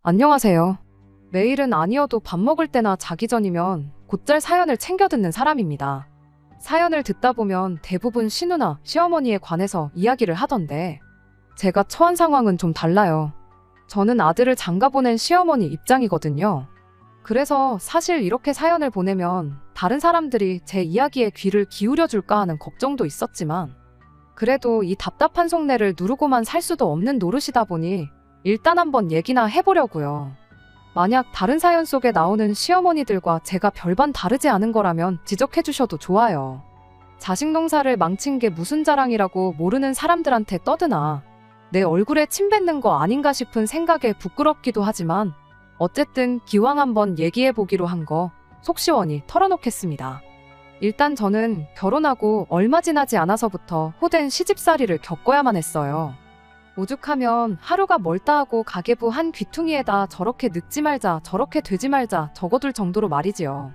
안녕하세요. 매일은 아니어도 밥 먹을 때나 자기 전이면 곧잘 사연을 챙겨 듣는 사람입니다. 사연을 듣다 보면 대부분 시누나 시어머니에 관해서 이야기를 하던데 제가 처한 상황은 좀 달라요. 저는 아들을 장가 보낸 시어머니 입장이거든요. 그래서 사실 이렇게 사연을 보내면 다른 사람들이 제 이야기에 귀를 기울여 줄까 하는 걱정도 있었지만 그래도 이 답답한 속내를 누르고만 살 수도 없는 노릇이다 보니 일단 한번 얘기나 해보려고요. 만약 다른 사연 속에 나오는 시어머니들과 제가 별반 다르지 않은 거라면 지적해 주셔도 좋아요. 자식 농사를 망친 게 무슨 자랑이라고 모르는 사람들한테 떠드나 내 얼굴에 침 뱉는 거 아닌가 싶은 생각에 부끄럽기도 하지만 어쨌든 기왕 한번 얘기해 보기로 한 거 속 시원히 털어놓겠습니다. 일단 저는 결혼하고 얼마 지나지 않아서부터 호된 시집살이를 겪어야만 했어요. 오죽하면 하루가 멀다 하고 가계부 한 귀퉁이에다 저렇게 늙지 말자 저렇게 되지 말자 적어둘 정도로 말이지요.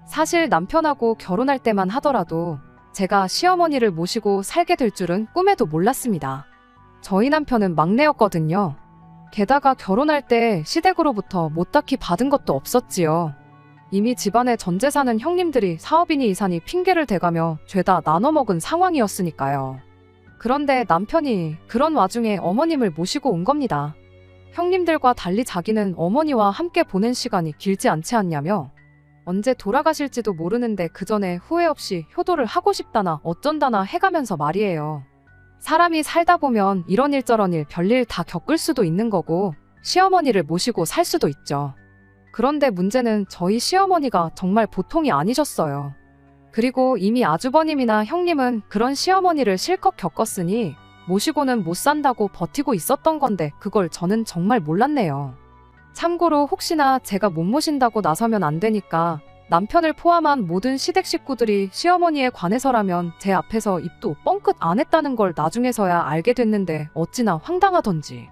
사실 남편하고 결혼할 때만 하더라도 제가 시어머니를 모시고 살게 될 줄은 꿈에도 몰랐습니다. 저희 남편은 막내였거든요. 게다가 결혼할 때 시댁으로부터 못 딱히 받은 것도 없었지요. 이미 집안에 전 재산은 형님들이 사업이니 이사니 핑계를 대가며 죄다 나눠먹은 상황이었으니까요. 그런데 남편이 그런 와중에 어머님을 모시고 온 겁니다. 형님들과 달리 자기는 어머니와 함께 보낸 시간이 길지 않지 않냐며 언제 돌아가실지도 모르는데 그 전에 후회 없이 효도를 하고 싶다나 어쩐다나 해가면서 말이에요. 사람이 살다 보면 이런 일 저런 일 별일 다 겪을 수도 있는 거고 시어머니를 모시고 살 수도 있죠. 그런데 문제는 저희 시어머니가 정말 보통이 아니셨어요. 그리고 이미 아주버님이나 형님은 그런 시어머니를 실컷 겪었으니 모시고는 못 산다고 버티고 있었던 건데 그걸 저는 정말 몰랐네요. 참고로 혹시나 제가 못 모신다고 나서면 안 되니까 남편을 포함한 모든 시댁 식구들이 시어머니에 관해서라면 제 앞에서 입도 뻥끗 안 했다는 걸 나중에서야 알게 됐는데 어찌나 황당하던지.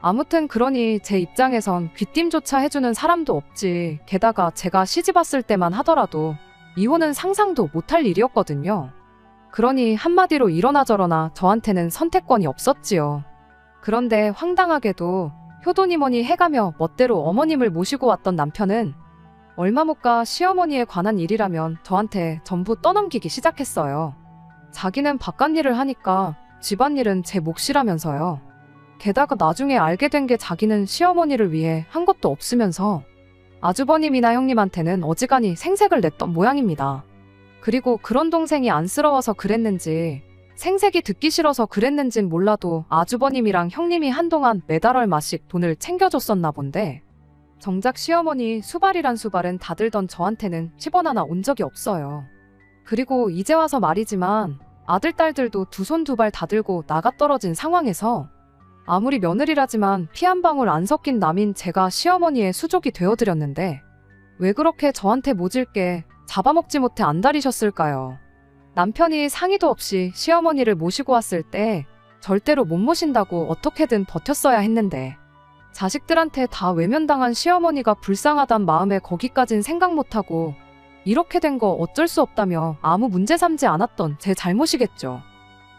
아무튼 그러니 제 입장에선 귀띔조차 해주는 사람도 없지. 게다가 제가 시집 왔을 때만 하더라도 이혼은 상상도 못할 일이었거든요. 그러니 한마디로 이러나 저러나 저한테는 선택권이 없었지요. 그런데 황당하게도 효도니 뭐니 해가며 멋대로 어머님을 모시고 왔던 남편은 얼마 못 가 시어머니에 관한 일이라면 저한테 전부 떠넘기기 시작했어요. 자기는 바깥일을 하니까 집안일은 제 몫이라면서요. 게다가 나중에 알게 된 게 자기는 시어머니를 위해 한 것도 없으면서 아주버님이나 형님한테는 어지간히 생색을 냈던 모양입니다. 그리고 그런 동생이 안쓰러워서 그랬는지 생색이 듣기 싫어서 그랬는진 몰라도 아주버님이랑 형님이 한동안 매달 얼마씩 돈을 챙겨줬었나 본데 정작 시어머니 수발이란 수발은 다 들던 저한테는 10원 하나 온 적이 없어요. 그리고 이제 와서 말이지만 아들 딸들도 두 손 두 발 다 들고 나가 떨어진 상황에서 아무리 며느리라지만 피 한 방울 안 섞인 남인 제가 시어머니의 수족이 되어드렸는데 왜 그렇게 저한테 모질게 잡아먹지 못해 안달이셨을까요? 남편이 상의도 없이 시어머니를 모시고 왔을 때 절대로 못 모신다고 어떻게든 버텼어야 했는데 자식들한테 다 외면당한 시어머니가 불쌍하단 마음에 거기까진 생각 못하고 이렇게 된 거 어쩔 수 없다며 아무 문제 삼지 않았던 제 잘못이겠죠.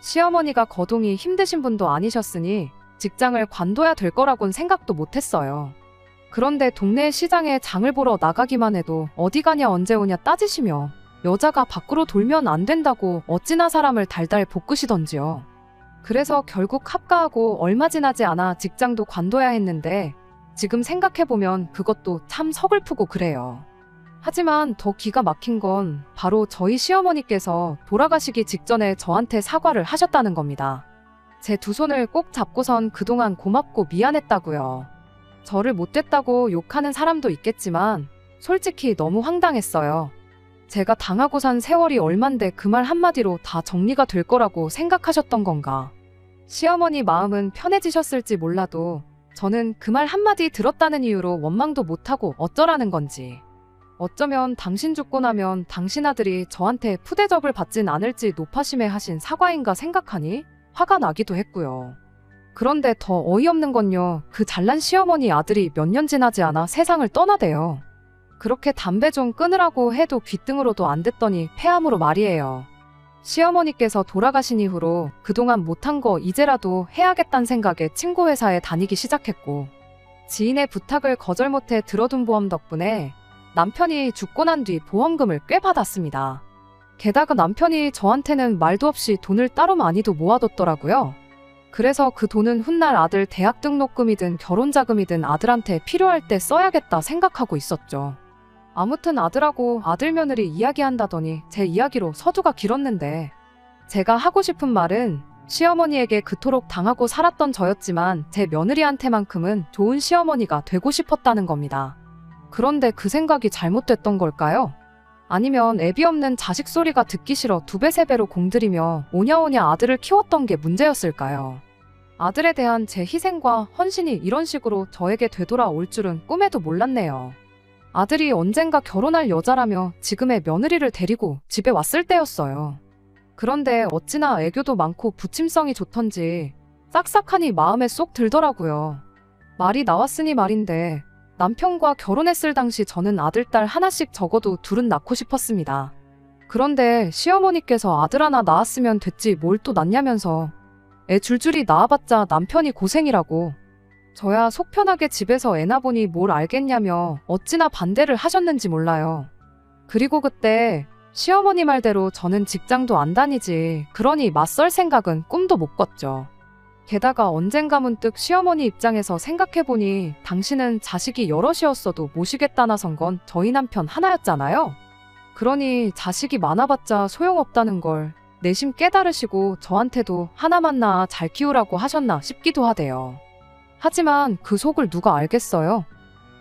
시어머니가 거동이 힘드신 분도 아니셨으니 직장을 관둬야 될 거라곤 생각도 못했어요. 그런데 동네 시장에 장을 보러 나가기만 해도 어디 가냐 언제 오냐 따지시며 여자가 밖으로 돌면 안 된다고 어찌나 사람을 달달 볶으시던지요. 그래서 결국 합가하고 얼마 지나지 않아 직장도 관둬야 했는데 지금 생각해보면 그것도 참 서글프고 그래요. 하지만 더 기가 막힌 건 바로 저희 시어머니께서 돌아가시기 직전에 저한테 사과를 하셨다는 겁니다. 제 두 손을 꼭 잡고선 그동안 고맙고 미안했다고요. 저를 못됐다고 욕하는 사람도 있겠지만 솔직히 너무 황당했어요. 제가 당하고 산 세월이 얼만데 그 말 한마디로 다 정리가 될 거라고 생각하셨던 건가. 시어머니 마음은 편해지셨을지 몰라도 저는 그 말 한마디 들었다는 이유로 원망도 못하고 어쩌라는 건지. 어쩌면 당신 죽고 나면 당신 아들이 저한테 푸대접을 받진 않을지 노파심에 하신 사과인가 생각하니 화가 나기도 했고요. 그런데 더 어이없는 건요. 그 잘난 시어머니 아들이 몇 년 지나지 않아 세상을 떠나대요. 그렇게 담배 좀 끊으라고 해도 귀등으로도 안 됐더니 폐암으로 말이에요. 시어머니께서 돌아가신 이후로 그동안 못한 거 이제라도 해야겠다는 생각에 친구 회사에 다니기 시작했고 지인의 부탁을 거절 못해 들어둔 보험 덕분에 남편이 죽고 난 뒤 보험금을 꽤 받았습니다. 게다가 남편이 저한테는 말도 없이 돈을 따로 많이도 모아뒀더라고요. 그래서 그 돈은 훗날 아들 대학 등록금이든 결혼자금이든 아들한테 필요할 때 써야겠다 생각하고 있었죠. 아무튼 아들하고 아들 며느리 이야기한다더니 제 이야기로 서두가 길었는데, 제가 하고 싶은 말은 시어머니에게 그토록 당하고 살았던 저였지만 제 며느리한테만큼은 좋은 시어머니가 되고 싶었다는 겁니다. 그런데 그 생각이 잘못됐던 걸까요? 아니면 애비 없는 자식 소리가 듣기 싫어 2배, 3배로 공들이며 오냐오냐 아들을 키웠던 게 문제였을까요? 아들에 대한 제 희생과 헌신이 이런 식으로 저에게 되돌아올 줄은 꿈에도 몰랐네요. 아들이 언젠가 결혼할 여자라며 지금의 며느리를 데리고 집에 왔을 때였어요. 그런데 어찌나 애교도 많고 부침성이 좋던지 싹싹하니 마음에 쏙 들더라고요. 말이 나왔으니 말인데, 남편과 결혼했을 당시 저는 아들, 딸 하나씩 적어도 둘은 낳고 싶었습니다. 그런데 시어머니께서 아들 하나 낳았으면 됐지 뭘 또 낳냐면서 애 줄줄이 낳아봤자 남편이 고생이라고, 저야 속 편하게 집에서 애 낳아보니 뭘 알겠냐며 어찌나 반대를 하셨는지 몰라요. 그리고 그때 시어머니 말대로 저는 직장도 안 다니지, 그러니 맞설 생각은 꿈도 못 꿨죠. 게다가 언젠가 문득 시어머니 입장에서 생각해보니 당신은 자식이 여럿이었어도 모시겠다 나선 건 저희 남편 하나였잖아요. 그러니 자식이 많아봤자 소용없다는 걸 내심 깨달으시고 저한테도 하나만 낳아 잘 키우라고 하셨나 싶기도 하대요. 하지만 그 속을 누가 알겠어요?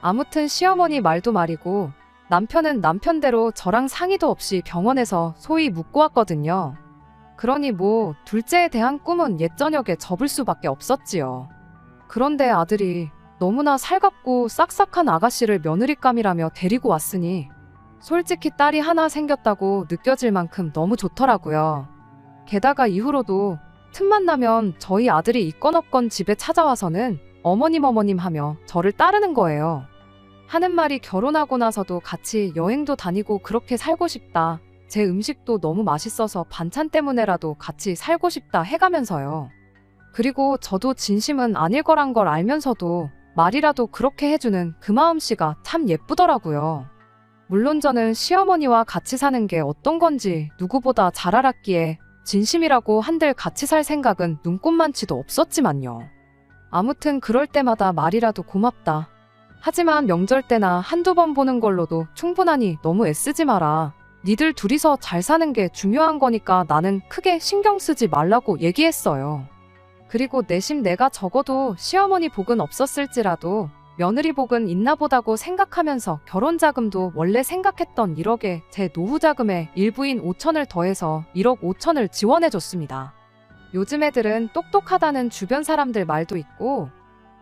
아무튼 시어머니 말도 말이고 남편은 남편대로 저랑 상의도 없이 병원에서 소위 묻고 왔거든요. 그러니 뭐 둘째에 대한 꿈은 옛저녁에 접을 수밖에 없었지요. 그런데 아들이 너무나 살갑고 싹싹한 아가씨를 며느리감이라며 데리고 왔으니 솔직히 딸이 하나 생겼다고 느껴질 만큼 너무 좋더라고요. 게다가 이후로도 틈만 나면 저희 아들이 있건 없건 집에 찾아와서는 어머님 하며 저를 따르는 거예요. 하는 말이 결혼하고 나서도 같이 여행도 다니고 그렇게 살고 싶다, 제 음식도 너무 맛있어서 반찬 때문에라도 같이 살고 싶다 해가면서요. 그리고 저도 진심은 아닐 거란 걸 알면서도 말이라도 그렇게 해주는 그 마음씨가 참 예쁘더라고요. 물론 저는 시어머니와 같이 사는 게 어떤 건지 누구보다 잘 알았기에 진심이라고 한들 같이 살 생각은 눈꼽만치도 없었지만요. 아무튼 그럴 때마다 말이라도 고맙다, 하지만 명절 때나 한두 번 보는 걸로도 충분하니 너무 애쓰지 마라, 니들 둘이서 잘 사는 게 중요한 거니까 나는 크게 신경 쓰지 말라고 얘기했어요. 그리고 내심 내가 적어도 시어머니 복은 없었을지라도 며느리 복은 있나 보다고 생각하면서 결혼자금도 원래 생각했던 1억에 제 노후자금에 일부인 5천을 더해서 1억 5천을 지원해줬습니다. 요즘 애들은 똑똑하다는 주변 사람들 말도 있고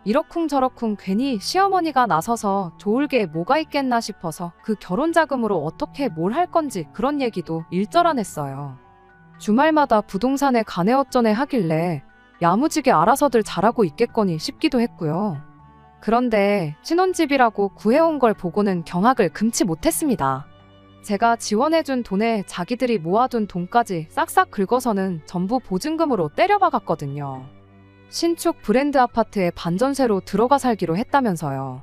이러쿵저러쿵 괜히 시어머니가 나서서 좋을 게 뭐가 있겠나 싶어서 그 결혼자금으로 어떻게 뭘 할 건지 그런 얘기도 일절 안 했어요. 주말마다 부동산에 가네 어쩌네 하길래 야무지게 알아서들 잘하고 있겠거니 싶기도 했고요. 그런데 신혼집이라고 구해온 걸 보고는 경악을 금치 못했습니다. 제가 지원해준 돈에 자기들이 모아둔 돈까지 싹싹 긁어서는 전부 보증금으로 때려박았거든요. 신축 브랜드 아파트에 반전세로 들어가 살기로 했다면서요.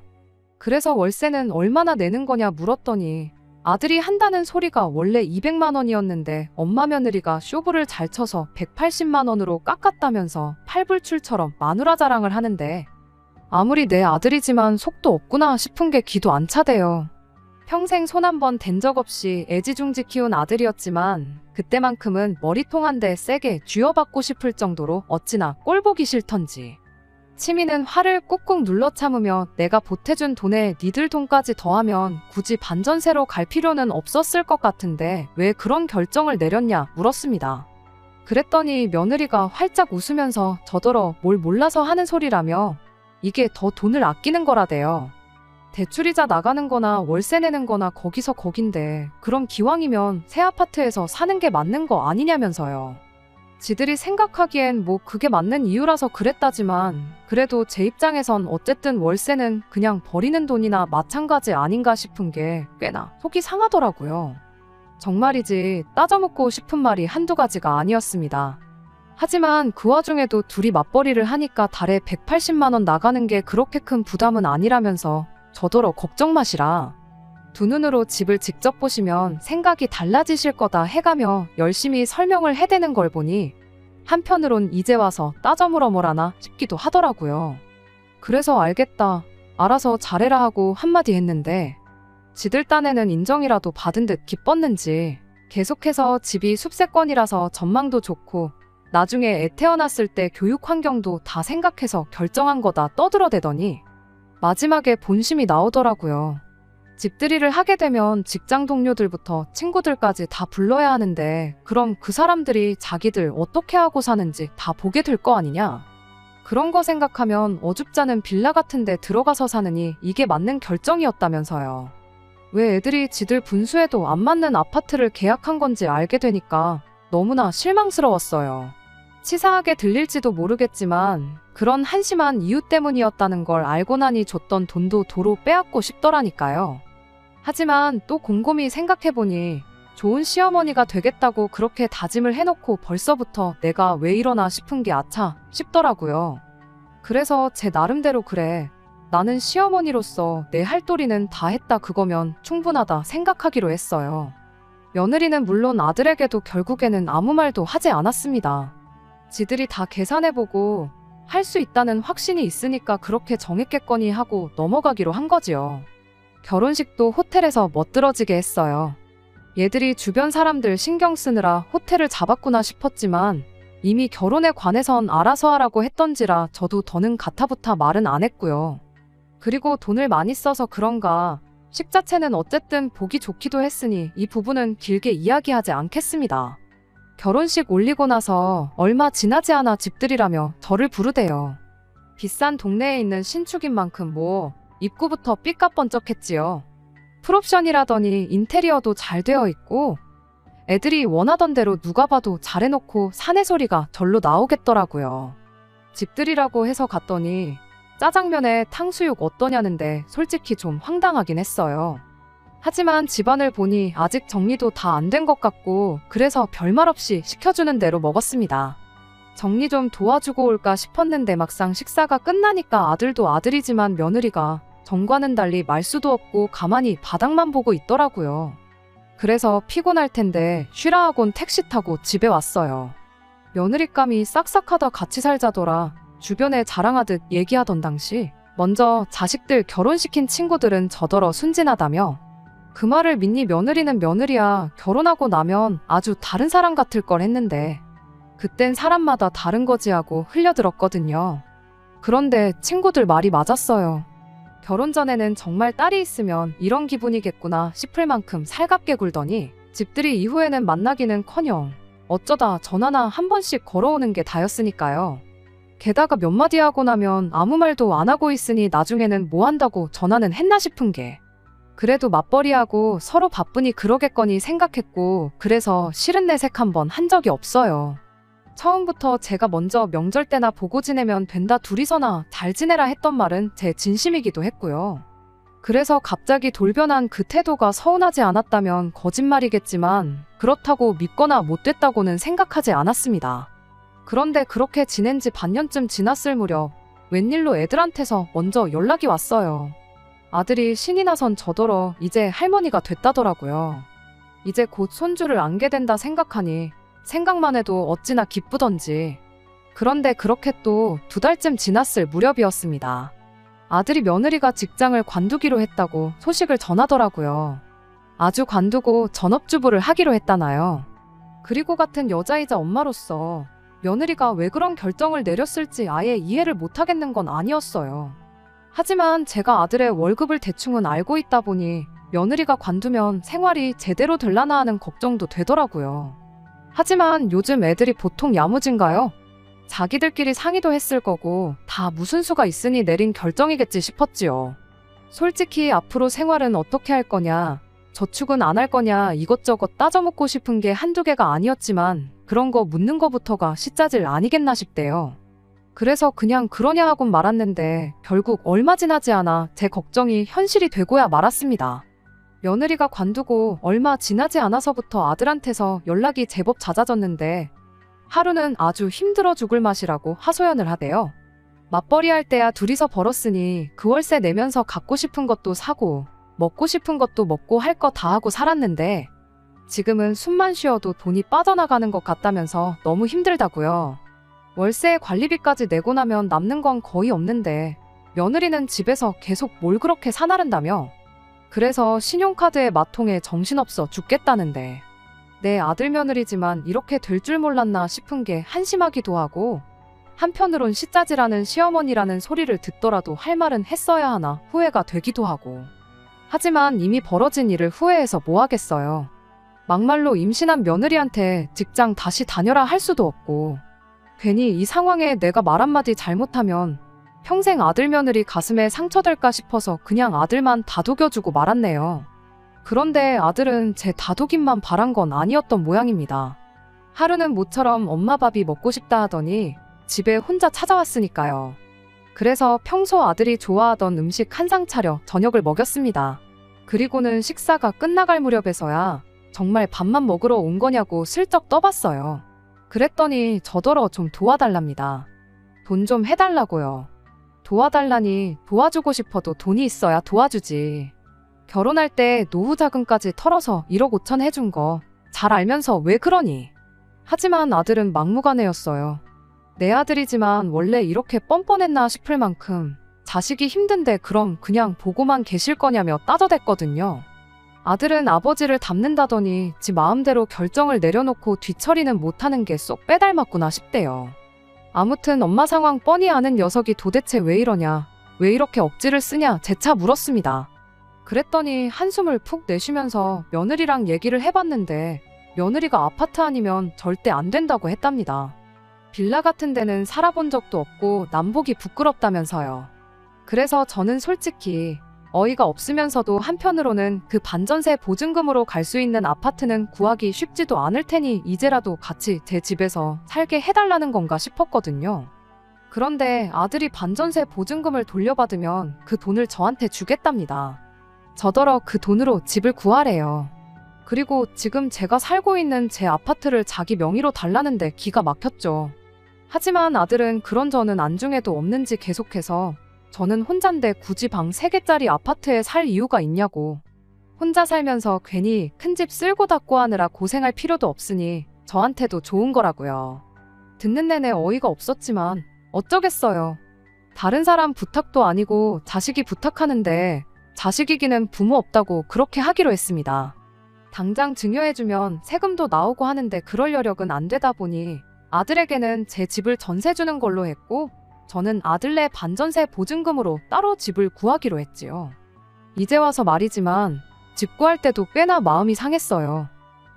그래서 월세는 얼마나 내는 거냐 물었더니 아들이 한다는 소리가 원래 200만 원이었는데 엄마 며느리가 쇼부를 잘 쳐서 180만 원으로 깎았다면서 팔불출처럼 마누라 자랑을 하는데, 아무리 내 아들이지만 속도 없구나 싶은 게 기도 안 차대요. 평생 손 한 번 댄 적 없이 애지중지 키운 아들이었지만 그때만큼은 머리통 한 대 세게 쥐어받고 싶을 정도로 어찌나 꼴보기 싫던지. 치미는 화를 꾹꾹 눌러 참으며 내가 보태준 돈에 니들 돈까지 더하면 굳이 반전세로 갈 필요는 없었을 것 같은데 왜 그런 결정을 내렸냐 물었습니다. 그랬더니 며느리가 활짝 웃으면서 저더러 뭘 몰라서 하는 소리라며 이게 더 돈을 아끼는 거라대요. 대출이자 나가는 거나 월세 내는 거나 거기서 거긴데 그럼 기왕이면 새 아파트에서 사는 게 맞는 거 아니냐면서요. 지들이 생각하기엔 뭐 그게 맞는 이유라서 그랬다지만 그래도 제 입장에선 어쨌든 월세는 그냥 버리는 돈이나 마찬가지 아닌가 싶은 게 꽤나 속이 상하더라고요. 정말이지 따져묻고 싶은 말이 한두 가지가 아니었습니다. 하지만 그 와중에도 둘이 맞벌이를 하니까 달에 180만 원 나가는 게 그렇게 큰 부담은 아니라면서 저더러 걱정 마시라. 두 눈으로 집을 직접 보시면 생각이 달라지실 거다 해가며 열심히 설명을 해대는 걸 보니 한편으론 이제 와서 따져 물어보라나 싶기도 하더라고요. 그래서 알겠다. 알아서 잘해라 하고 한마디 했는데 지들 딴에는 인정이라도 받은 듯 기뻤는지 계속해서 집이 숲세권이라서 전망도 좋고 나중에 애 태어났을 때 교육 환경도 다 생각해서 결정한 거다 떠들어대더니 마지막에 본심이 나오더라고요. 집들이를 하게 되면 직장 동료들부터 친구들까지 다 불러야 하는데 그럼 그 사람들이 자기들 어떻게 하고 사는지 다 보게 될 거 아니냐? 그런 거 생각하면 어줍잖은 빌라 같은 데 들어가서 사느니 이게 맞는 결정이었다면서요. 왜 애들이 지들 분수에도 안 맞는 아파트를 계약한 건지 알게 되니까 너무나 실망스러웠어요. 치사하게 들릴지도 모르겠지만 그런 한심한 이유 때문이었다는 걸 알고 나니 줬던 돈도 도로 빼앗고 싶더라니까요. 하지만 또 곰곰이 생각해보니 좋은 시어머니가 되겠다고 그렇게 다짐을 해놓고 벌써부터 내가 왜 이러나 싶은 게 아차 싶더라고요. 그래서 제 나름대로 그래. 나는 시어머니로서 내 할 도리는 다 했다 그거면 충분하다 생각하기로 했어요. 며느리는 물론 아들에게도 결국에는 아무 말도 하지 않았습니다. 지들이 다 계산해보고 할 수 있다는 확신이 있으니까 그렇게 정했겠거니 하고 넘어가기로 한 거지요. 결혼식도 호텔에서 멋들어지게 했어요. 얘들이 주변 사람들 신경 쓰느라 호텔을 잡았구나 싶었지만 이미 결혼에 관해선 알아서 하라고 했던지라 저도 더는 가타부타 말은 안 했고요. 그리고 돈을 많이 써서 그런가 식자체는 어쨌든 보기 좋기도 했으니 이 부분은 길게 이야기하지 않겠습니다. 결혼식 올리고 나서 얼마 지나지 않아 집들이라며 저를 부르대요. 비싼 동네에 있는 신축인 만큼 뭐 입구부터 삐까번쩍했지요. 풀옵션이라더니 인테리어도 잘 되어 있고 애들이 원하던 대로 누가 봐도 잘해놓고 사내 소리가 절로 나오겠더라고요. 집들이라고 해서 갔더니 짜장면에 탕수육 어떠냐는데 솔직히 좀 황당하긴 했어요. 하지만 집안을 보니 아직 정리도 다 안 된 것 같고 그래서 별말 없이 시켜주는 대로 먹었습니다. 정리 좀 도와주고 올까 싶었는데 막상 식사가 끝나니까 아들도 아들이지만 며느리가 전과는 달리 말수도 없고 가만히 바닥만 보고 있더라고요. 그래서 피곤할 텐데 쉬라 하곤 택시 타고 집에 왔어요. 며느리감이 싹싹하다 같이 살자더라 주변에 자랑하듯 얘기하던 당시 먼저 자식들 결혼시킨 친구들은 저더러 순진하다며 그 말을 믿니 며느리는 며느리야 결혼하고 나면 아주 다른 사람 같을 걸 했는데 그땐 사람마다 다른 거지 하고 흘려들었거든요. 그런데 친구들 말이 맞았어요. 결혼 전에는 정말 딸이 있으면 이런 기분이겠구나 싶을 만큼 살갑게 굴더니 집들이 이후에는 만나기는커녕 어쩌다 전화나 한 번씩 걸어오는 게 다였으니까요. 게다가 몇 마디 하고 나면 아무 말도 안 하고 있으니 나중에는 뭐 한다고 전화는 했나 싶은 게 그래도 맞벌이하고 서로 바쁘니 그러겠거니 생각했고 그래서 싫은 내색 한번 한 적이 없어요. 처음부터 제가 먼저 명절 때나 보고 지내면 된다 둘이서나 잘 지내라 했던 말은 제 진심이기도 했고요. 그래서 갑자기 돌변한 그 태도가 서운하지 않았다면 거짓말이겠지만 그렇다고 믿거나 못됐다고는 생각하지 않았습니다. 그런데 그렇게 지낸 지 반년쯤 지났을 무렵 웬일로 애들한테서 먼저 연락이 왔어요. 아들이 신이 나선 저더러 이제 할머니가 됐다더라고요. 이제 곧 손주를 안게 된다 생각하니 생각만 해도 어찌나 기쁘던지. 그런데 그렇게 또 2달쯤 지났을 무렵이었습니다. 아들이 며느리가 직장을 관두기로 했다고 소식을 전하더라고요. 아주 관두고 전업주부를 하기로 했다나요. 그리고 같은 여자이자 엄마로서 며느리가 왜 그런 결정을 내렸을지 아예 이해를 못하겠는 건 아니었어요. 하지만 제가 아들의 월급을 대충은 알고 있다 보니 며느리가 관두면 생활이 제대로 될라나 하는 걱정도 되더라고요. 하지만 요즘 애들이 보통 야무진가요? 자기들끼리 상의도 했을 거고 다 무슨 수가 있으니 내린 결정이겠지 싶었지요. 솔직히 앞으로 생활은 어떻게 할 거냐, 저축은 안 할 거냐 이것저것 따져묻고 싶은 게 한두 개가 아니었지만 그런 거 묻는 거부터가 시짜질 아니겠나 싶대요. 그래서 그냥 그러냐 하곤 말았는데 결국 얼마 지나지 않아 제 걱정이 현실이 되고야 말았습니다. 며느리가 관두고 얼마 지나지 않아서부터 아들한테서 연락이 제법 잦아졌는데 하루는 아주 힘들어 죽을 맛이라고 하소연을 하대요. 맞벌이 할 때야 둘이서 벌었으니 그 월세 내면서 갖고 싶은 것도 사고 먹고 싶은 것도 먹고 할 거 다 하고 살았는데 지금은 숨만 쉬어도 돈이 빠져나가는 것 같다면서 너무 힘들다고요. 월세 관리비까지 내고 나면 남는 건 거의 없는데 며느리는 집에서 계속 뭘 그렇게 사나른다며. 그래서 신용카드에 마통에 정신없어 죽겠다는데 내 아들 며느리지만 이렇게 될 줄 몰랐나 싶은 게 한심하기도 하고 한편으론 시짜지라는 시어머니라는 소리를 듣더라도 할 말은 했어야 하나 후회가 되기도 하고. 하지만 이미 벌어진 일을 후회해서 뭐 하겠어요. 막말로 임신한 며느리한테 직장 다시 다녀라 할 수도 없고 괜히 이 상황에 내가 말 한마디 잘못하면 평생 아들 며느리 가슴에 상처될까 싶어서 그냥 아들만 다독여주고 말았네요. 그런데 아들은 제 다독임만 바란 건 아니었던 모양입니다. 하루는 모처럼 엄마 밥이 먹고 싶다 하더니 집에 혼자 찾아왔으니까요. 그래서 평소 아들이 좋아하던 음식 한 상 차려 저녁을 먹였습니다. 그리고는 식사가 끝나갈 무렵에서야 정말 밥만 먹으러 온 거냐고 슬쩍 떠봤어요. 그랬더니 저더러 좀 도와달랍니다. 돈 좀 해달라고요. 도와달라니 도와주고 싶어도 돈이 있어야 도와주지. 결혼할 때 노후 자금까지 털어서 1억 5천 해준 거 잘 알면서 왜 그러니? 하지만 아들은 막무가내였어요. 내 아들이지만 원래 이렇게 뻔뻔했나 싶을 만큼 자식이 힘든데 그럼 그냥 보고만 계실 거냐며 따져댔거든요. 아들은 아버지를 닮는다더니 지 마음대로 결정을 내려놓고 뒤처리는 못하는 게 쏙 빼닮았구나 싶대요. 아무튼 엄마 상황 뻔히 아는 녀석이 도대체 왜 이러냐, 왜 이렇게 억지를 쓰냐 재차 물었습니다. 그랬더니 한숨을 푹 내쉬면서 며느리랑 얘기를 해봤는데 며느리가 아파트 아니면 절대 안 된다고 했답니다. 빌라 같은 데는 살아본 적도 없고 남보기 부끄럽다면서요. 그래서 저는 솔직히 어이가 없으면서도 한편으로는 그 반전세 보증금으로 갈 수 있는 아파트는 구하기 쉽지도 않을 테니 이제라도 같이 제 집에서 살게 해달라는 건가 싶었거든요. 그런데 아들이 반전세 보증금을 돌려받으면 그 돈을 저한테 주겠답니다. 저더러 그 돈으로 집을 구하래요. 그리고 지금 제가 살고 있는 제 아파트를 자기 명의로 달라는데 기가 막혔죠. 하지만 아들은 그런 저는 안중에도 없는지 계속해서 저는 혼잔데 굳이 방 3개짜리 아파트에 살 이유가 있냐고. 혼자 살면서 괜히 큰 집 쓸고 닦고 하느라 고생할 필요도 없으니 저한테도 좋은 거라고요. 듣는 내내 어이가 없었지만 어쩌겠어요. 다른 사람 부탁도 아니고 자식이 부탁하는데 자식이기는 부모 없다고 그렇게 하기로 했습니다. 당장 증여해주면 세금도 나오고 하는데 그럴 여력은 안 되다 보니 아들에게는 제 집을 전세 주는 걸로 했고 저는 아들네 반전세 보증금으로 따로 집을 구하기로 했지요. 이제 와서 말이지만 집 구할 때도 꽤나 마음이 상했어요.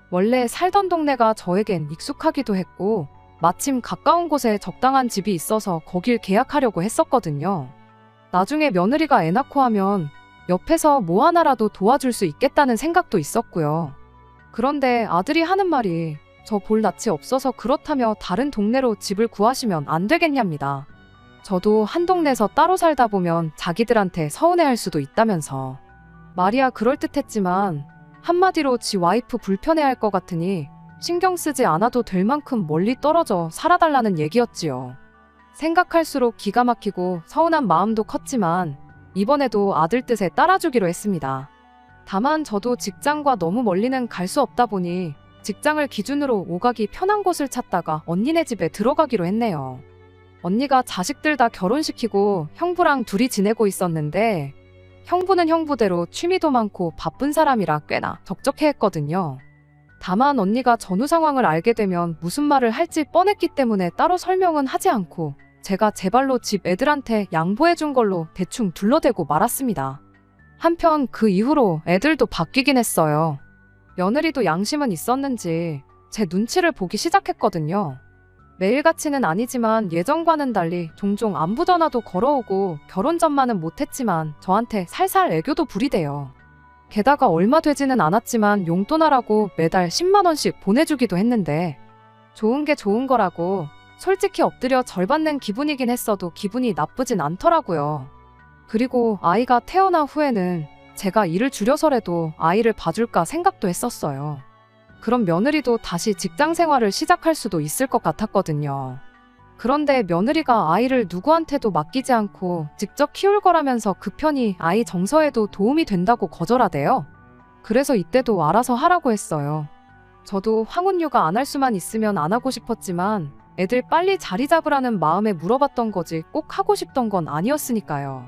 원래 살던 동네가 저에겐 익숙하기도 했고 마침 가까운 곳에 적당한 집이 있어서 거길 계약하려고 했었거든요. 나중에 며느리가 애 낳고 하면 옆에서 뭐 하나라도 도와줄 수 있겠다는 생각도 있었고요. 그런데 아들이 하는 말이 저 볼 낯이 없어서 그렇다며 다른 동네로 집을 구하시면 안 되겠냐입니다. 저도 한 동네에서 따로 살다 보면 자기들한테 서운해할 수도 있다면서. 말이야 그럴듯했지만 한마디로 지 와이프 불편해할 것 같으니 신경 쓰지 않아도 될 만큼 멀리 떨어져 살아달라는 얘기였지요. 생각할수록 기가 막히고 서운한 마음도 컸지만 이번에도 아들 뜻에 따라주기로 했습니다. 다만 저도 직장과 너무 멀리는 갈 수 없다 보니 직장을 기준으로 오가기 편한 곳을 찾다가 언니네 집에 들어가기로 했네요. 언니가 자식들 다 결혼시키고 형부랑 둘이 지내고 있었는데 형부는 형부대로 취미도 많고 바쁜 사람이라 꽤나 적적해했거든요. 다만 언니가 전후 상황을 알게 되면 무슨 말을 할지 뻔했기 때문에 따로 설명은 하지 않고 제가 제 발로 집 애들한테 양보해준 걸로 대충 둘러대고 말았습니다. 한편 그 이후로 애들도 바뀌긴 했어요. 며느리도 양심은 있었는지 제 눈치를 보기 시작했거든요. 매일같이는 아니지만 예전과는 달리 종종 안부 전화도 걸어오고 결혼 전만은 못했지만 저한테 살살 애교도 부리대요. 게다가 얼마 되지는 않았지만 용돈하라고 매달 10만 원씩 보내주기도 했는데 좋은 게 좋은 거라고 솔직히 엎드려 절 받는 기분이긴 했어도 기분이 나쁘진 않더라고요. 그리고 아이가 태어난 후에는 제가 일을 줄여서라도 아이를 봐줄까 생각도 했었어요. 그럼 며느리도 다시 직장 생활을 시작할 수도 있을 것 같았거든요. 그런데 며느리가 아이를 누구한테도 맡기지 않고 직접 키울 거라면서 그 편이 아이 정서에도 도움이 된다고 거절하대요. 그래서 이때도 알아서 하라고 했어요. 저도 황혼유가 안 할 수만 있으면 안 하고 싶었지만 애들 빨리 자리 잡으라는 마음에 물어봤던 거지 꼭 하고 싶던 건 아니었으니까요.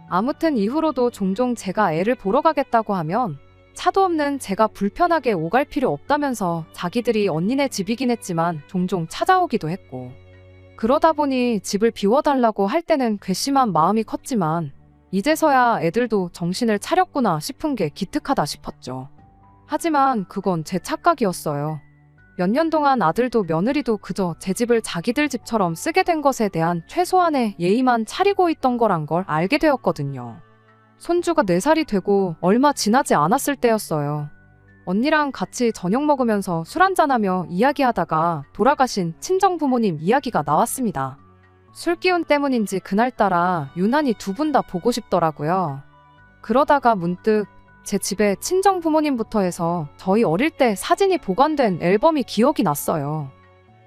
아무튼 이후로도 종종 제가 애를 보러 가겠다고 하면 차도 없는 제가 불편하게 오갈 필요 없다면서 자기들이 언니네 집이긴 했지만 종종 찾아오기도 했고, 그러다 보니 집을 비워달라고 할 때는 괘씸한 마음이 컸지만 이제서야 애들도 정신을 차렸구나 싶은 게 기특하다 싶었죠. 하지만 그건 제 착각이었어요. 몇 년 동안 아들도 며느리도 그저 제 집을 자기들 집처럼 쓰게 된 것에 대한 최소한의 예의만 차리고 있던 거란 걸 알게 되었거든요. 손주가 4살이 되고 얼마 지나지 않았을 때였어요. 언니랑 같이 저녁 먹으면서 술 한잔하며 이야기하다가 돌아가신 친정부모님 이야기가 나왔습니다. 술 기운 때문인지 그날따라 유난히 두 분 다 보고 싶더라고요. 그러다가 문득 제 집에 친정부모님부터 해서 저희 어릴 때 사진이 보관된 앨범이 기억이 났어요.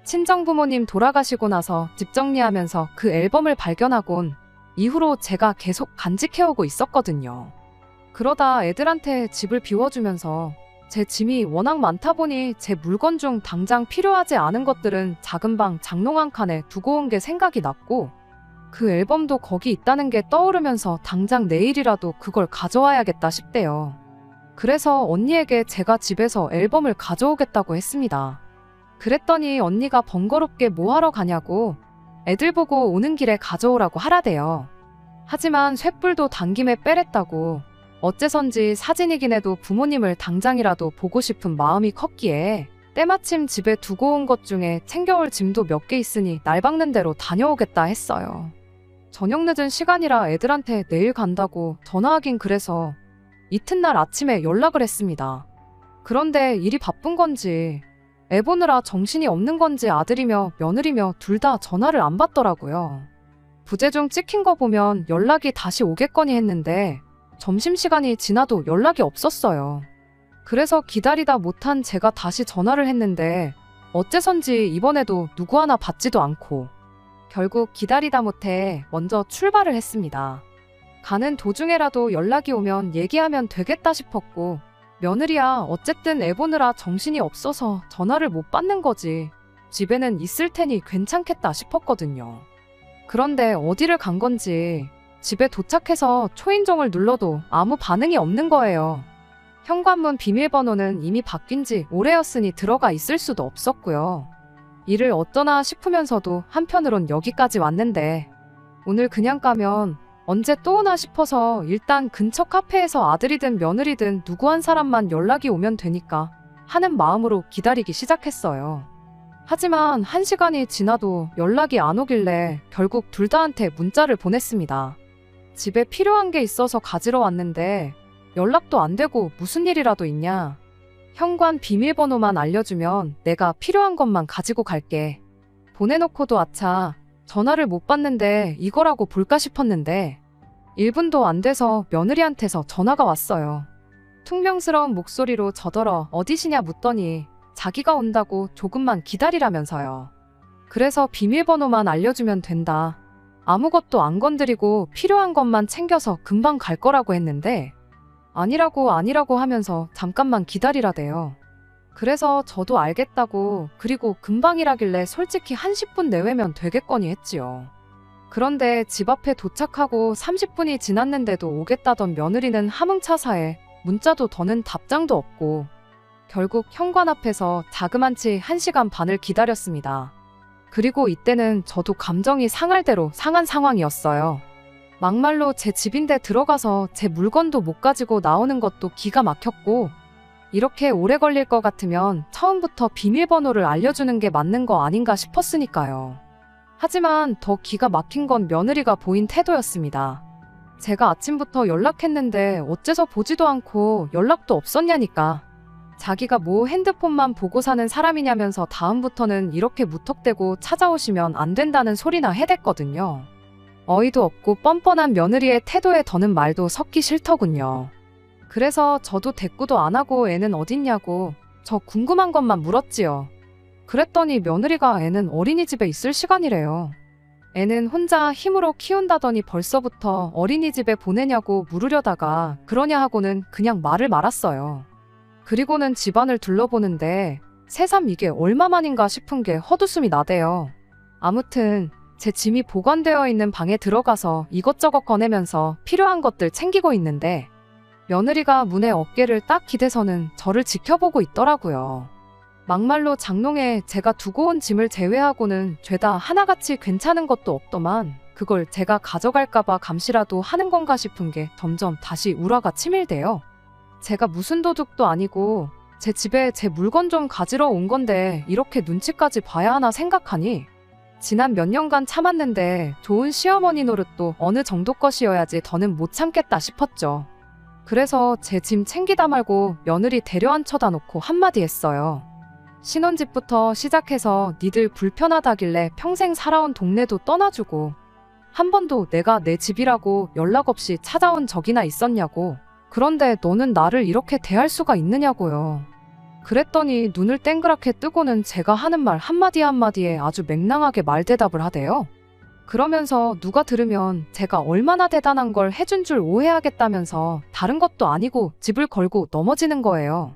친정부모님 돌아가시고 나서 집 정리하면서 그 앨범을 발견하곤 이후로 제가 계속 간직해오고 있었거든요. 그러다 애들한테 집을 비워주면서 제 짐이 워낙 많다 보니 제 물건 중 당장 필요하지 않은 것들은 작은 방 장롱 한 칸에 두고 온 게 생각이 났고, 그 앨범도 거기 있다는 게 떠오르면서 당장 내일이라도 그걸 가져와야겠다 싶대요. 그래서 언니에게 제가 집에서 앨범을 가져오겠다고 했습니다. 그랬더니 언니가 번거롭게 뭐 하러 가냐고 애들 보고 오는 길에 가져오라고 하라대요. 하지만 쇳불도 당김에 빼랬다고 어째선지 사진이긴 해도 부모님을 당장이라도 보고 싶은 마음이 컸기에 때마침 집에 두고 온 것 중에 챙겨올 짐도 몇 개 있으니 날 박는 대로 다녀오겠다 했어요. 저녁 늦은 시간이라 애들한테 내일 간다고 전화하긴 그래서 이튿날 아침에 연락을 했습니다. 그런데 일이 바쁜 건지 애 보느라 정신이 없는 건지 아들이며 며느리며 둘 다 전화를 안 받더라고요. 부재중 찍힌 거 보면 연락이 다시 오겠거니 했는데 점심시간이 지나도 연락이 없었어요. 그래서 기다리다 못한 제가 다시 전화를 했는데 어째선지 이번에도 누구 하나 받지도 않고 결국 기다리다 못해 먼저 출발을 했습니다. 가는 도중에라도 연락이 오면 얘기하면 되겠다 싶었고, 며느리야 어쨌든 애 보느라 정신이 없어서 전화를 못 받는 거지 집에는 있을 테니 괜찮겠다 싶었거든요. 그런데 어디를 간 건지 집에 도착해서 초인종을 눌러도 아무 반응이 없는 거예요. 현관문 비밀번호는 이미 바뀐 지 오래였으니 들어가 있을 수도 없었고요. 일을 어쩌나 싶으면서도 한편으론 여기까지 왔는데 오늘 그냥 가면 언제 또 오나 싶어서 일단 근처 카페에서 아들이든 며느리든 누구 한 사람만 연락이 오면 되니까 하는 마음으로 기다리기 시작했어요. 하지만 1시간이 지나도 연락이 안 오길래 결국 둘 다한테 문자를 보냈습니다. 집에 필요한 게 있어서 가지러 왔는데 연락도 안 되고 무슨 일이라도 있냐? 현관 비밀번호만 알려주면 내가 필요한 것만 가지고 갈게. 보내놓고도 아차 전화를 못 받는데 이거라고 볼까 싶었는데 1분도 안 돼서 며느리한테서 전화가 왔어요. 퉁명스러운 목소리로 저더러 어디시냐 묻더니 자기가 온다고 조금만 기다리라면서요. 그래서 비밀번호만 알려주면 된다. 아무것도 안 건드리고 필요한 것만 챙겨서 금방 갈 거라고 했는데 아니라고 하면서 잠깐만 기다리라대요. 그래서 저도 알겠다고 그리고 금방이라길래 솔직히 한 10분 내외면 되겠거니 했지요. 그런데 집 앞에 도착하고 30분이 지났는데도 오겠다던 며느리는 함흥차사에 문자도 더는 답장도 없고 결국 현관 앞에서 자그만치 1시간 반을 기다렸습니다. 그리고 이때는 저도 감정이 상할 대로 상한 상황이었어요. 막말로 제 집인데 들어가서 제 물건도 못 가지고 나오는 것도 기가 막혔고 이렇게 오래 걸릴 것 같으면 처음부터 비밀번호를 알려주는 게 맞는 거 아닌가 싶었으니까요. 하지만 더 기가 막힌 건 며느리가 보인 태도였습니다. 제가 아침부터 연락했는데 어째서 보지도 않고 연락도 없었냐니까. 자기가 뭐 핸드폰만 보고 사는 사람이냐면서 다음부터는 이렇게 무턱대고 찾아오시면 안 된다는 소리나 해댔거든요. 어이도 없고 뻔뻔한 며느리의 태도에 더는 말도 섞기 싫더군요. 그래서 저도 대꾸도 안 하고 애는 어딨냐고 저 궁금한 것만 물었지요. 그랬더니 며느리가 애는 어린이집에 있을 시간이래요. 애는 혼자 힘으로 키운다더니 벌써부터 어린이집에 보내냐고 물으려다가 그러냐 하고는 그냥 말을 말았어요. 그리고는 집안을 둘러보는데 새삼 이게 얼마만인가 싶은 게 헛웃음이 나대요. 아무튼 제 짐이 보관되어 있는 방에 들어가서 이것저것 꺼내면서 필요한 것들 챙기고 있는데 며느리가 문에 어깨를 딱 기대서는 저를 지켜보고 있더라고요. 막말로 장롱에 제가 두고 온 짐을 제외하고는 죄다 하나같이 괜찮은 것도 없더만 그걸 제가 가져갈까봐 감시라도 하는 건가 싶은 게 점점 다시 우라가 치밀대요. 제가 무슨 도둑도 아니고 제 집에 제 물건 좀 가지러 온 건데 이렇게 눈치까지 봐야 하나 생각하니 지난 몇 년간 참았는데 좋은 시어머니 노릇도 어느 정도 것이어야지 더는 못 참겠다 싶었죠. 그래서 제 짐 챙기다 말고 며느리 데려앉혀다 놓고 한마디 했어요. 신혼집부터 시작해서 니들 불편하다길래 평생 살아온 동네도 떠나주고 한 번도 내가 내 집이라고 연락 없이 찾아온 적이나 있었냐고. 그런데 너는 나를 이렇게 대할 수가 있느냐고요. 그랬더니 눈을 땡그랗게 뜨고는 제가 하는 말 한마디 한마디에 아주 맹랑하게 말대답을 하대요. 그러면서 누가 들으면 제가 얼마나 대단한 걸 해준 줄 오해하겠다면서 다른 것도 아니고 집을 걸고 넘어지는 거예요.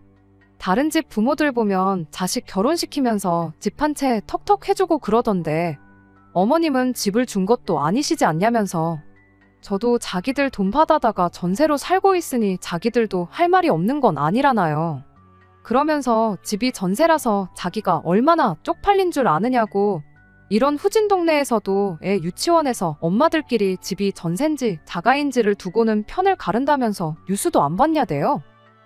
다른 집 부모들 보면 자식 결혼시키면서 집 한 채 턱턱 해주고 그러던데 어머님은 집을 준 것도 아니시지 않냐면서 저도 자기들 돈 받아다가 전세로 살고 있으니 자기들도 할 말이 없는 건 아니라나요. 그러면서 집이 전세라서 자기가 얼마나 쪽팔린 줄 아느냐고 이런 후진 동네에서도 애 유치원에서 엄마들끼리 집이 전세인지 자가인지를 두고는 편을 가른다면서 뉴스도 안 봤냐대요.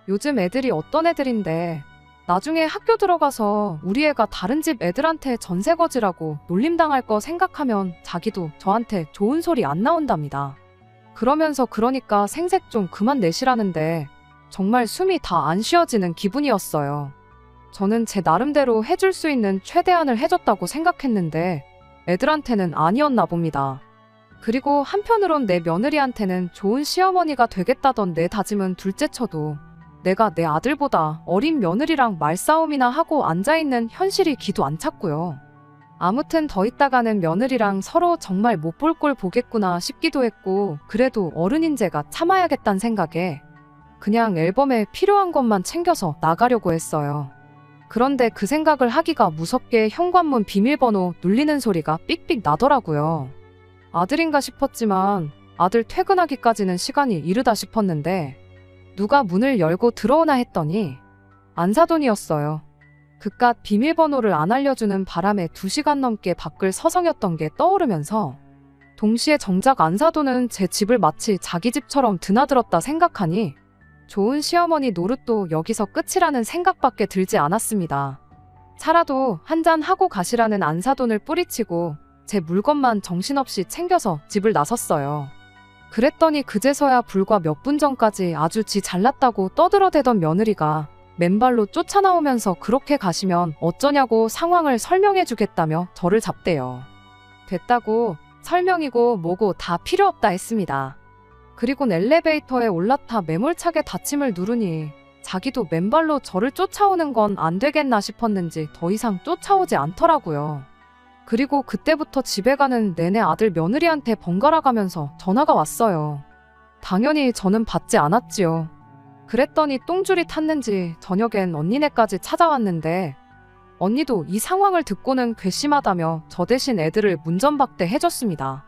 요즘 애들이 어떤 애들인데 나중에 학교 들어가서 우리 애가 다른 집 애들한테 전세 거지라고 놀림당할 거 생각하면 자기도 저한테 좋은 소리 안 나온답니다. 그러면서 그러니까 생색 좀 그만 내시라는데 정말 숨이 다 안 쉬어지는 기분이었어요. 저는 제 나름대로 해줄 수 있는 최대한을 해줬다고 생각했는데 애들한테는 아니었나 봅니다. 그리고 한편으론 내 며느리한테는 좋은 시어머니가 되겠다던 내 다짐은 둘째쳐도 내가 내 아들보다 어린 며느리랑 말싸움이나 하고 앉아있는 현실이 기도 안 찼고요. 아무튼 더 있다가는 며느리랑 서로 정말 못 볼 꼴 보겠구나 싶기도 했고 그래도 어른인 제가 참아야겠다는 생각에 그냥 앨범에 필요한 것만 챙겨서 나가려고 했어요. 그런데 그 생각을 하기가 무섭게 현관문 비밀번호 눌리는 소리가 삑삑 나더라고요. 아들인가 싶었지만 아들 퇴근하기까지는 시간이 이르다 싶었는데 누가 문을 열고 들어오나 했더니 안사돈이었어요. 그깟 비밀번호를 안 알려주는 바람에 2시간 넘게 밖을 서성였던 게 떠오르면서 동시에 정작 안사돈은 제 집을 마치 자기 집처럼 드나들었다 생각하니 좋은 시어머니 노릇도 여기서 끝이라는 생각밖에 들지 않았습니다. 차라도 한잔 하고 가시라는 안사돈을 뿌리치고 제 물건만 정신없이 챙겨서 집을 나섰어요. 그랬더니 그제서야 불과 몇 분 전까지 아주 지 잘났다고 떠들어대던 며느리가 맨발로 쫓아나오면서 그렇게 가시면 어쩌냐고 상황을 설명해주겠다며 저를 잡대요. 됐다고 설명이고 뭐고 다 필요 없다 했습니다. 그리고 엘리베이터에 올라타 매몰차게 닫힘을 누르니 자기도 맨발로 저를 쫓아오는 건 안 되겠나 싶었는지 더 이상 쫓아오지 않더라고요. 그리고 그때부터 집에 가는 내내 아들 며느리한테 번갈아 가면서 전화가 왔어요. 당연히 저는 받지 않았지요. 그랬더니 똥줄이 탔는지 저녁엔 언니네까지 찾아왔는데 언니도 이 상황을 듣고는 괘씸하다며 저 대신 애들을 문전박대 해줬습니다.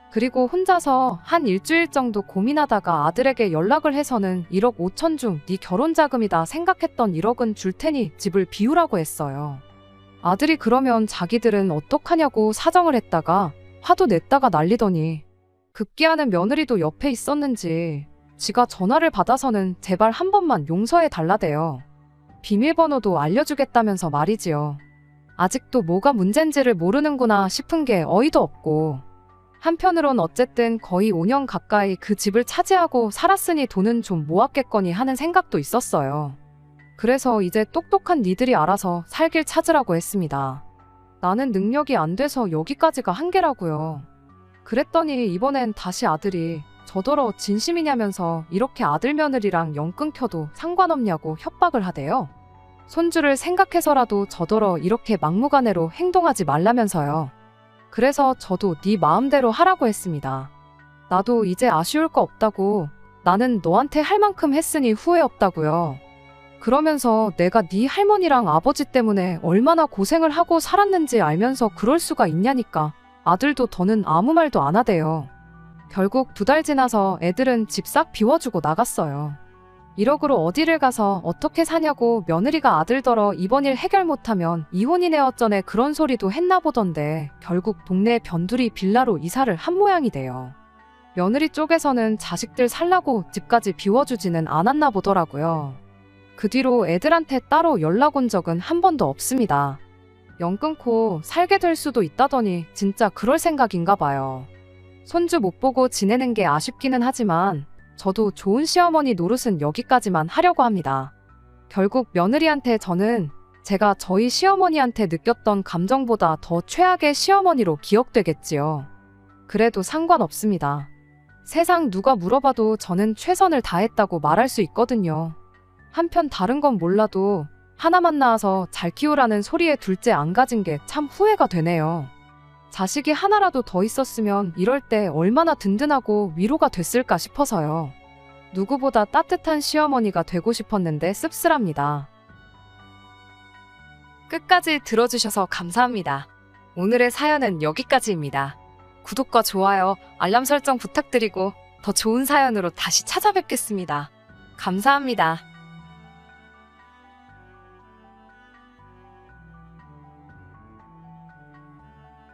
그리고 혼자서 한 일주일 정도 고민하다가 아들에게 연락을 해서는 1억 5천 중 네 결혼 자금이다 생각했던 1억은 줄 테니 집을 비우라고 했어요. 아들이 그러면 자기들은 어떡하냐고 사정을 했다가 화도 냈다가 난리더니 급기야는 며느리도 옆에 있었는지 지가 전화를 받아서는 제발 한 번만 용서해 달라대요. 비밀번호도 알려주겠다면서 말이지요. 아직도 뭐가 문젠지를 모르는구나 싶은 게 어이도 없고 한편으론 어쨌든 거의 5년 가까이 그 집을 차지하고 살았으니 돈은 좀 모았겠거니 하는 생각도 있었어요. 그래서 이제 똑똑한 니들이 알아서 살 길 찾으라고 했습니다. 나는 능력이 안 돼서 여기까지가 한계라고요. 그랬더니 이번엔 다시 아들이 저더러 진심이냐면서 이렇게 아들 며느리랑 영 끊겨도 상관없냐고 협박을 하대요. 손주를 생각해서라도 저더러 이렇게 막무가내로 행동하지 말라면서요. 그래서 저도 네 마음대로 하라고 했습니다. 나도 이제 아쉬울 거 없다고. 나는 너한테 할 만큼 했으니 후회 없다고요. 그러면서 내가 네 할머니랑 아버지 때문에 얼마나 고생을 하고 살았는지 알면서 그럴 수가 있냐니까. 아들도 더는 아무 말도 안 하대요. 결국 2달 지나서 애들은 집 싹 비워주고 나갔어요. 1억으로 어디를 가서 어떻게 사냐고 며느리가 아들더러 이번 일 해결 못하면 이혼이네 어쩌네 그런 소리도 했나 보던데 결국 동네 변두리 빌라로 이사를 한 모양이 돼요. 며느리 쪽에서는 자식들 살라고 집까지 비워주지는 않았나 보더라고요. 그 뒤로 애들한테 따로 연락 온 적은 한 번도 없습니다. 연 끊고 살게 될 수도 있다더니 진짜 그럴 생각인가 봐요. 손주 못 보고 지내는 게 아쉽기는 하지만 저도 좋은 시어머니 노릇은 여기까지만 하려고 합니다. 결국 며느리한테 저는 제가 저희 시어머니한테 느꼈던 감정보다 더 최악의 시어머니로 기억되겠지요. 그래도 상관없습니다. 세상 누가 물어봐도 저는 최선을 다했다고 말할 수 있거든요. 한편 다른 건 몰라도 하나만 낳아서 잘 키우라는 소리에 둘째 안 가진 게 참 후회가 되네요. 자식이 하나라도 더 있었으면 이럴 때 얼마나 든든하고 위로가 됐을까 싶어서요. 누구보다 따뜻한 시어머니가 되고 싶었는데 씁쓸합니다. 끝까지 들어주셔서 감사합니다. 오늘의 사연은 여기까지입니다. 구독과 좋아요, 알람 설정 부탁드리고 더 좋은 사연으로 다시 찾아뵙겠습니다. 감사합니다.